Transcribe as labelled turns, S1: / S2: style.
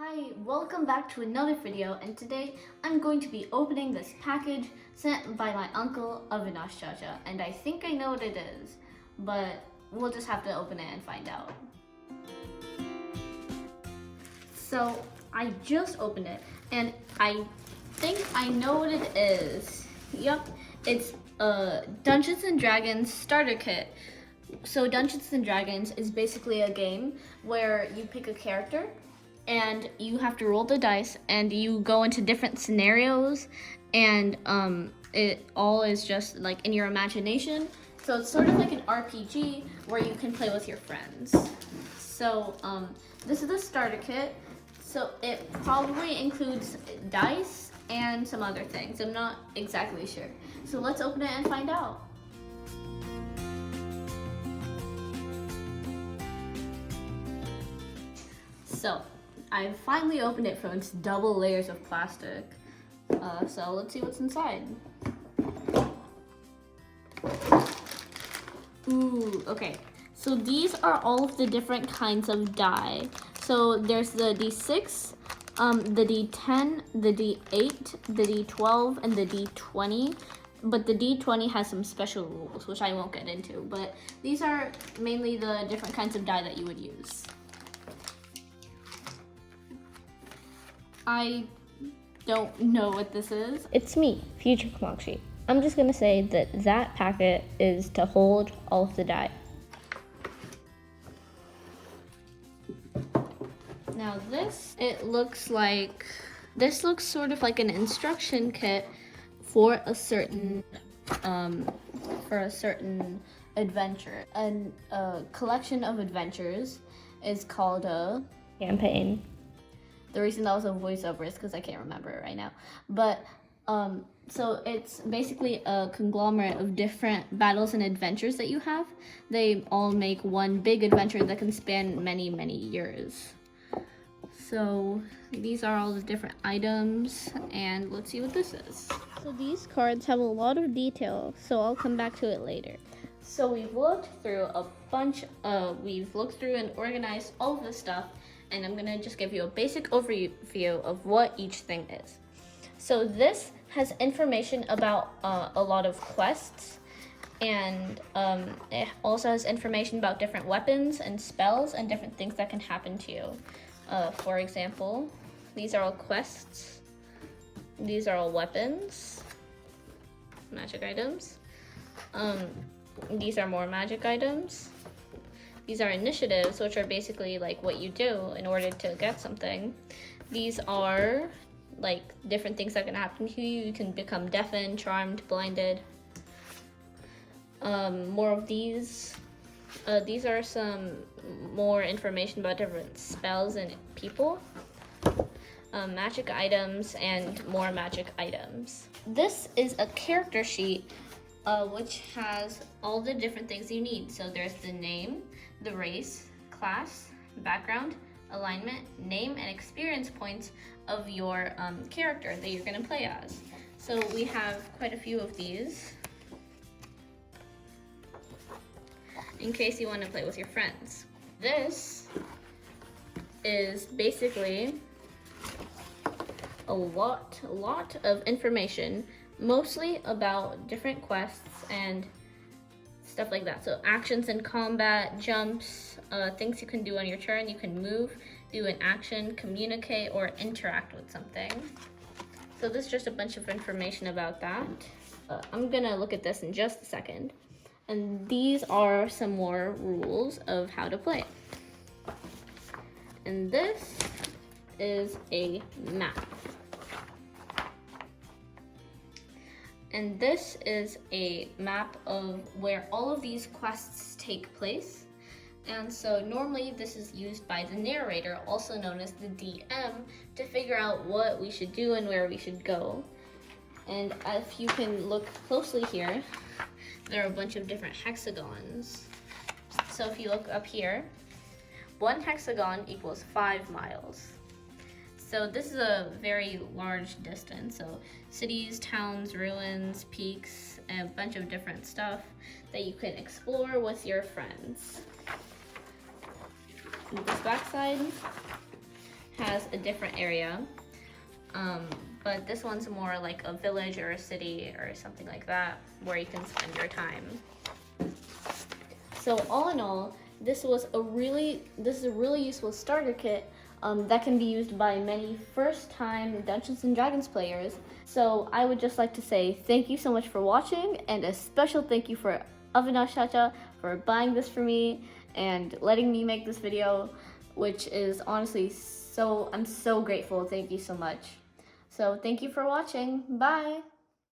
S1: Hi, welcome back to another video, and today I'm going to be opening this package sent by my uncle Avinash Chacha, and I think I know what it is, but we'll just have to open it and find out. So I just opened it, and I think I know what it is. Yep, it's a Dungeons and Dragons starter kit. So Dungeons and Dragons is basically a game where you pick a character and you have to roll the dice and you go into different scenarios, and it all is just like in your imagination. So it's sort of like an RPG where you can play with your friends. So this is the starter kit. So it probably includes dice and some other things. I'm not exactly sure. So let's open it and find out. So I finally opened it from its double layers of plastic. So let's see what's inside. Ooh, okay. So these are all of the different kinds of die. So there's the D6, the D10, the D8, the D12, and the D20. But the D20 has some special rules, which I won't get into. But these are mainly the different kinds of die that you would use. I don't know what this is.
S2: It's me, Future Kamakshi. I'm just gonna say that packet is to hold all of the die.
S1: Now this looks sort of like an instruction kit for a certain adventure. And a collection of adventures is called a
S2: Campaign.
S1: The reason that was a voiceover is because I can't remember it right now. But so it's basically a conglomerate of different battles and adventures that you have. They all make one big adventure that can span many, many years. So these are all the different items, and let's see what this is.
S2: So these cards have a lot of detail, so I'll come back to it later.
S1: So we've looked through and organized all of this stuff, and I'm gonna just give you a basic overview of what each thing is. So this has information about a lot of quests, and it also has information about different weapons and spells and different things that can happen to you. For example, these are all quests. These are all weapons, magic items. These are more magic items. These are initiatives, which are basically like what you do in order to get something. These are like different things that can happen to you. You can become deafened, charmed, blinded. More of these. These are some more information about different spells and people. Magic items and more magic items. This is a character sheet which has all the different things you need. So there's the name, the race, class, background, alignment, name, and experience points of your character that you're going to play as. So we have quite a few of these in case you want to play with your friends. This is basically a lot of information, mostly about different quests and stuff like that. So actions in combat, jumps, things you can do on your turn. You can move, do an action, communicate, or interact with something. So this is just a bunch of information about that. I'm gonna look at this in just a second. And these are some more rules of how to play. And this is a map. And this is a map of where all of these quests take place. And so normally this is used by the narrator, also known as the DM, to figure out what we should do and where we should go. And if you can look closely here, there are a bunch of different hexagons. So if you look up here, 1 hexagon equals 5 miles. So this is a very large distance. So cities, towns, ruins, peaks, and a bunch of different stuff that you can explore with your friends. This backside has a different area. But this one's more like a village or a city or something like that where you can spend your time. So all in all, this is a really useful starter kit that can be used by many first-time Dungeons and Dragons players. So I would just like to say thank you so much for watching, and a special thank you for Avinash Chacha for buying this for me and letting me make this video, which is honestly I'm so grateful. Thank you so much. So thank you for watching. Bye.